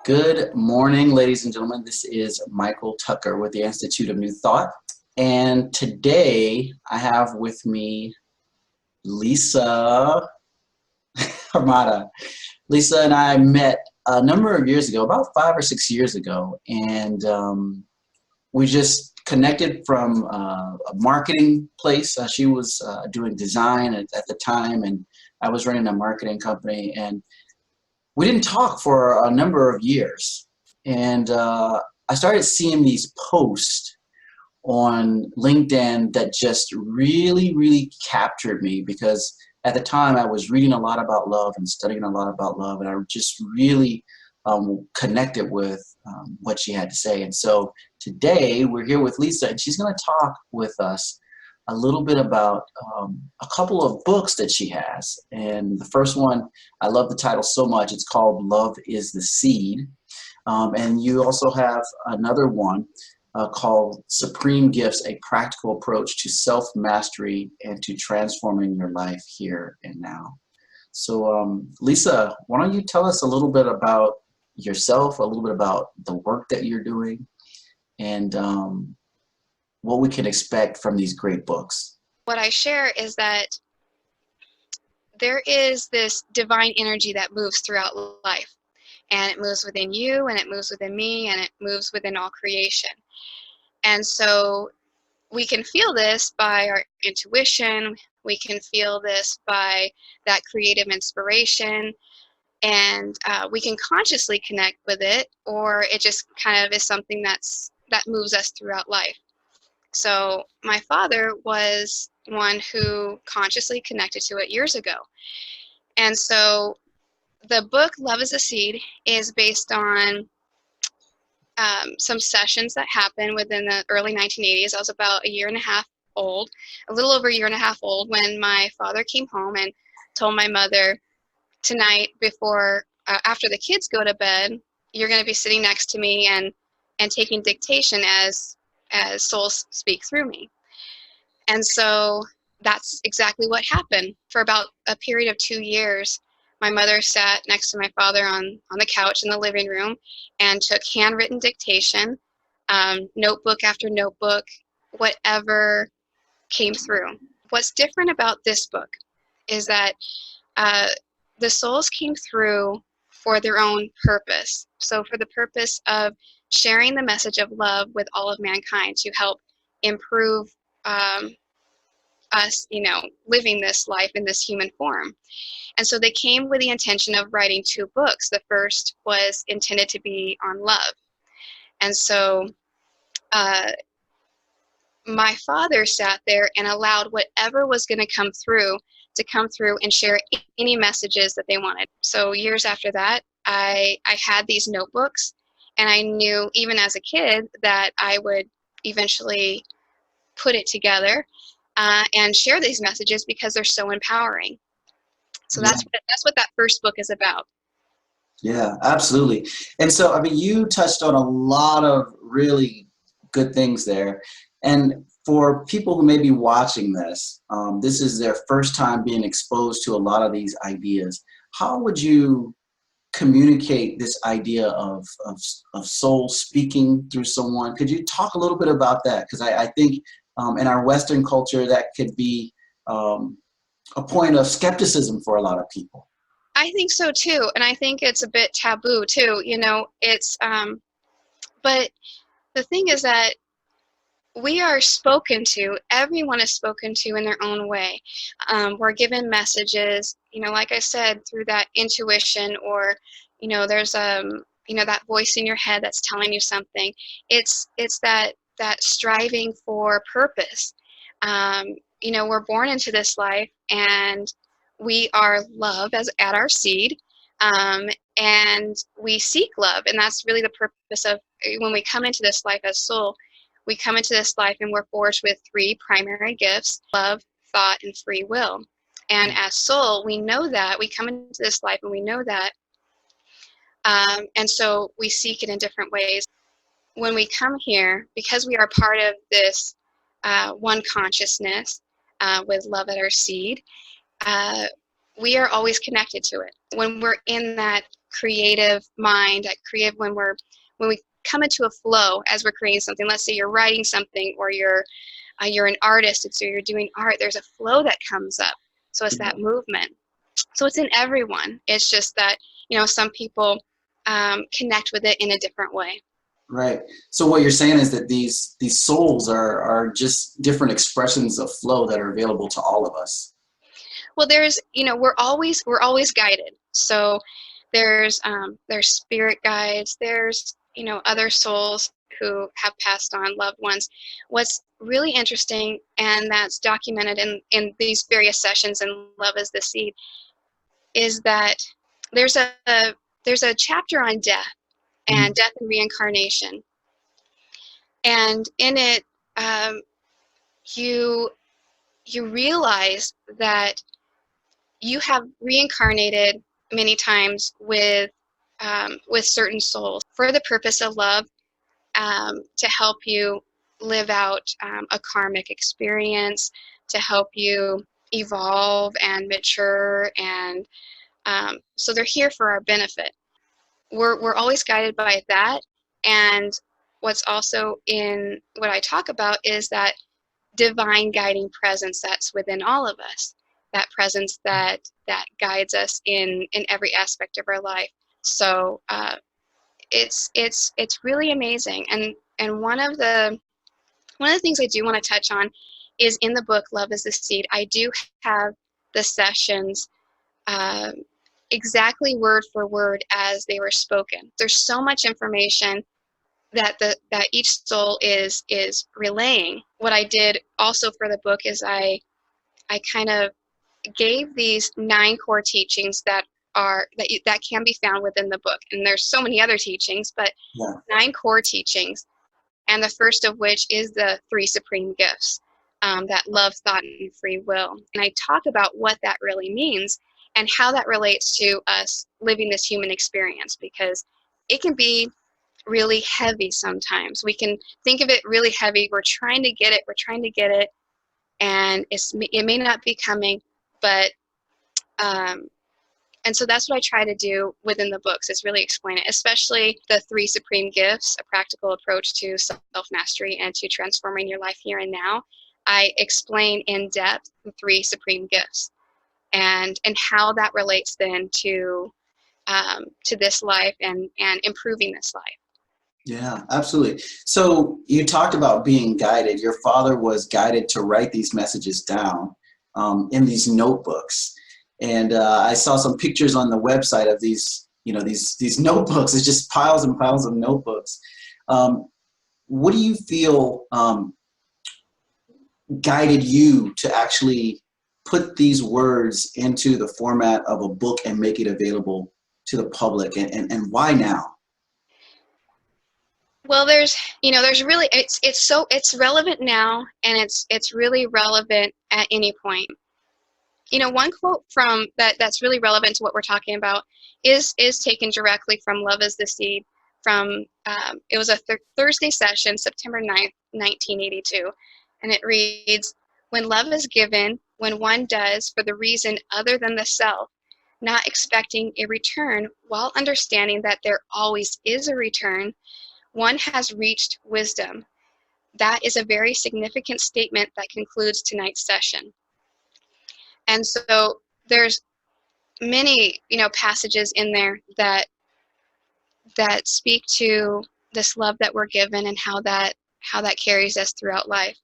Good morning, ladies and gentlemen. This is Michael Tucker with the Institute of New Thought. And today I have with me Lisa Hromada. Lisa and I met a number of years ago, about 5 or 6 years ago, and we just connected from a marketing place. She was doing design at the time, and I was running a marketing company. And we didn't talk for a number of years. And I started seeing these posts on LinkedIn that just really captured me, because at the time I was reading a lot about love and studying a lot about love, and I just really connected with what she had to say. And so today we're here with Lisa, and she's going to talk with us a little bit about a couple of books that she has. And the first one, I love the title so much. It's called Love is the Seed. And you also have another one called Supreme Gifts, A Practical Approach to Self-Mastery and to Transforming Your Life Here and Now. So Lisa, why don't you tell us a little bit about yourself, a little bit about the work that you're doing, and what we can expect from these great books. What I share is that there is this divine energy that moves throughout life, and it moves within you, and it moves within me, and it moves within all creation. And so we can feel this by our intuition, we can feel this by that creative inspiration, and we can consciously connect with it, or it just kind of is something that moves us throughout life. So my father was one who consciously connected to it years ago. And so the book Love is a Seed is based on some sessions that happened within the early 1980s. I was about a year and a half old, a little over a year and a half old, when my father came home and told my mother, tonight, before after the kids go to bed, you're going to be sitting next to me and taking dictation as souls speak through me. And so that's exactly what happened. For about a period of 2 years, my mother sat next to my father on the couch in the living room and took handwritten dictation, notebook after notebook, whatever came through. What's different about this book is that the souls came through for their own purpose. So for the purpose of sharing the message of love with all of mankind to help improve us, living this life in this human form. And so they came with the intention of writing 2 books. The first was intended to be on love. And so my father sat there and allowed whatever was going to come through and share any messages that they wanted. So years after that, I had these notebooks, and I knew even as a kid that I would eventually put it together and share these messages because they're so empowering. So that's what that first book is about. Yeah, absolutely. And so, I mean, you touched on a lot of really good things there. And for people who may be watching this, this is their first time being exposed to a lot of these ideas. How would you communicate this idea of soul speaking through someone? Could you talk a little bit about that? Because I think in our Western culture, that could be a point of skepticism for a lot of people. I think so too, and I think it's a bit taboo too. It's but the thing is that we are spoken to. Everyone is spoken to in their own way. We're given messages, like I said, through that intuition, or there's that voice in your head that's telling you something. It's that striving for purpose. We're born into this life, and we are love at our seed, and we seek love, and that's really the purpose of when we come into this life as soul. We come into this life and we're forged with 3 primary gifts: love, thought, and free will. And as soul, we know that. We come into this life and we know that. And so we seek it in different ways. When we come here, because we are part of this one consciousness with love at our seed, we are always connected to it. When we're in that creative mind, that creative when we come into a flow as we're creating something. Let's say you're writing something, or you're an artist, and so you're doing art. There's a flow that comes up. So it's that movement. So it's in everyone. It's just that, some people connect with it in a different way. Right. So what you're saying is that these souls are just different expressions of flow that are available to all of us. Well, there's, we're always guided. So there's spirit guides. There's, other souls who have passed on, loved ones. What's really interesting, and that's documented in these various sessions in Love is the Seed, is that there's a chapter on death and death and reincarnation. And in it, you realize that you have reincarnated many times with certain souls for the purpose of love, to help you live out a karmic experience, to help you evolve and mature, and so they're here for our benefit. We're always guided by that. And what's also in what I talk about is that divine guiding presence that's within all of us, that presence that guides us in every aspect of our life. So it's really amazing. And one of the things I do want to touch on is in the book Love is the Seed. I do have the sessions exactly word for word as they were spoken. There's so much information that each soul is relaying. What I did also for the book is I kind of gave these 9 core teachings that can be found within the book. And there's so many other teachings, but 9 core teachings. And the first of which is the 3 supreme gifts, that love, thought, and free will. And I talk about what that really means and how that relates to us living this human experience, because it can be really heavy sometimes. We can think of it really heavy. We're trying to get it, and it may not be coming, but and so that's what I try to do within the books, is really explain it, especially the 3 supreme gifts, a practical approach to self-mastery and to transforming your life here and now. I explain in depth the 3 supreme gifts and how that relates then to this life and improving this life. Yeah, absolutely. So you talked about being guided. Your father was guided to write these messages down in these notebooks. And I saw some pictures on the website of these notebooks. It's just piles and piles of notebooks. What do you feel guided you to actually put these words into the format of a book and make it available to the public, and why now? Well, there's really, it's relevant now, and it's really relevant at any point. One quote from that's really relevant to what we're talking about is taken directly from Love is the Seed, from it was a Thursday session, September 9th, 1982, and it reads, "When love is given, when one does for the reason other than the self, not expecting a return while understanding that there always is a return, one has reached wisdom. That is a very significant statement that concludes tonight's session." And so there's many, passages in there that speak to this love that we're given and how that carries us throughout life.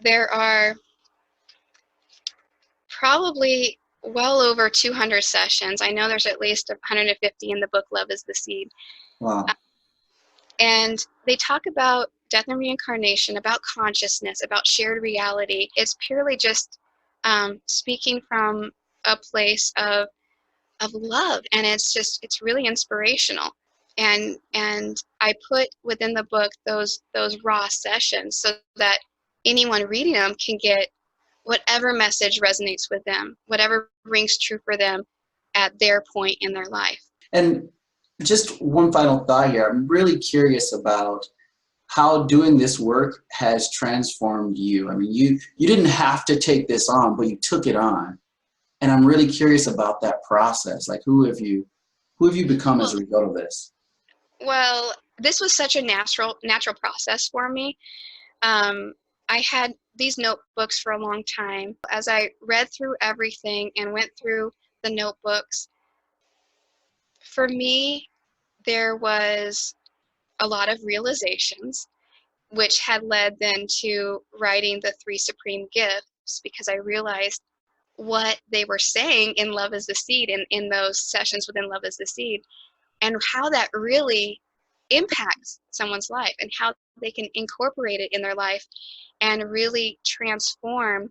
There are probably well over 200 sessions. I know there's at least 150 in the book Love is the Seed. Wow. And they talk about death and reincarnation, about consciousness, about shared reality. It's purely just speaking from a place of love, and it's really inspirational. And I put within the book those raw sessions so that anyone reading them can get whatever message resonates with them, whatever rings true for them at their point in their life. And just one final thought here. I'm really curious about how doing this work has transformed you. I mean, you didn't have to take this on, but you took it on. And I'm really curious about that process. Like, who have you Who have you become as Well, a result of this? well, this was such a natural process for me. Um, I had these notebooks for a long time. As I read through everything and went through the notebooks, for me, there was a lot of realizations, which had led then to writing the three supreme gifts because I realized what they were saying in Love is the Seed, in those sessions within Love is the Seed, and how that really impacts someone's life and how they can incorporate it in their life and really transform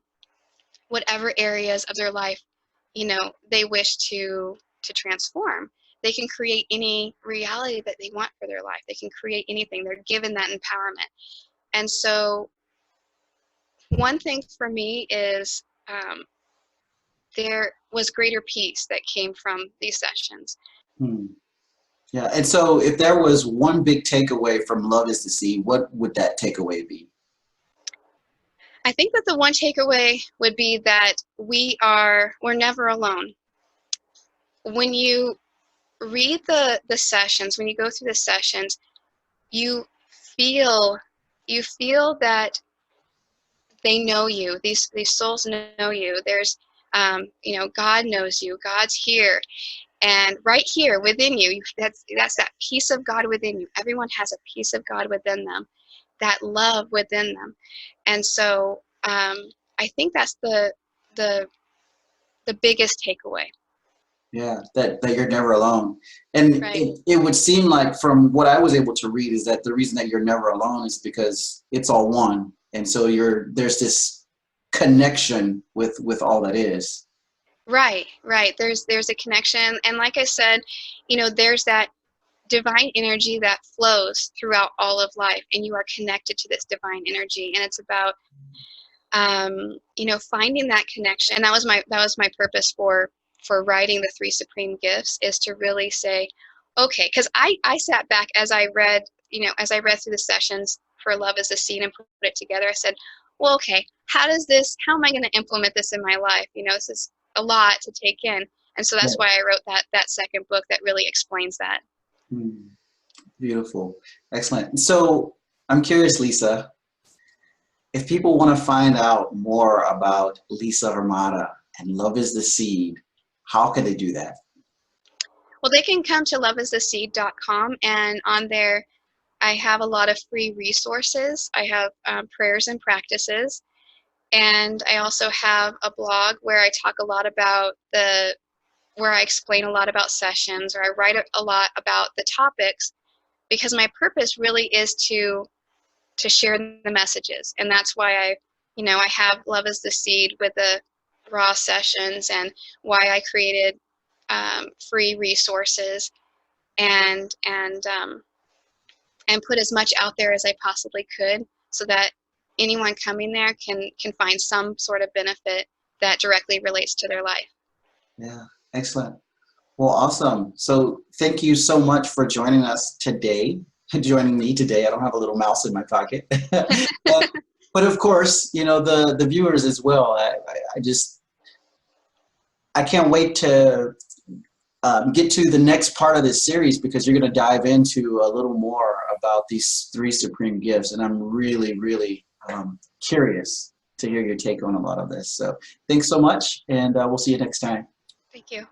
whatever areas of their life they wish to transform. They can create any reality that they want for their life. They can create anything. They're given that empowerment. And so one thing for me is there was greater peace that came from these sessions. Hmm. Yeah. And so if there was one big takeaway from Love is the Seed, what would that takeaway be? I think that the one takeaway would be that we're never alone. When you read the sessions, when you go through the sessions, you feel you feel that they know you. These souls know you. There's God knows you. God's here. And right here within you, that's that peace of God within you. Everyone has a peace of God within them, that love within them. And so I think that's the biggest takeaway. Yeah, that you're never alone. And Right. it would seem like from what I was able to read is that the reason that you're never alone is because it's all one. And so there's this connection with all that is. Right, right. There's a connection. And like I said, there's that divine energy that flows throughout all of life, and you are connected to this divine energy. And it's about finding that connection. And that was my purpose for writing the three supreme gifts, is to really say, okay, because I sat back as I read through the sessions for Love is the Seed and put it together. I said, well, okay, how am I going to implement this in my life? This is a lot to take in. And so that's Yeah. why I wrote that second book that really explains that. Hmm. Beautiful. Excellent. So I'm curious, Lisa, if people want to find out more about Lisa Hromada and Love is the Seed, how can they do that? Well, they can come to loveistheseed.com, and on there I have a lot of free resources. I have prayers and practices, and I also have a blog where I talk a lot about where I explain a lot about sessions, or I write a lot about the topics, because my purpose really is to share the messages. And that's why I have Love is the Seed with the raw sessions, and why I created free resources, and put as much out there as I possibly could, so that anyone coming there can find some sort of benefit that directly relates to their life. Yeah, excellent. Well, awesome. So thank you so much for joining us today, joining me today. I don't have a little mouse in my pocket. But of course, the viewers as well. I can't wait to get to the next part of this series, because you're going to dive into a little more about these three supreme gifts. And I'm really, really curious to hear your take on a lot of this. So thanks so much, and we'll see you next time. Thank you.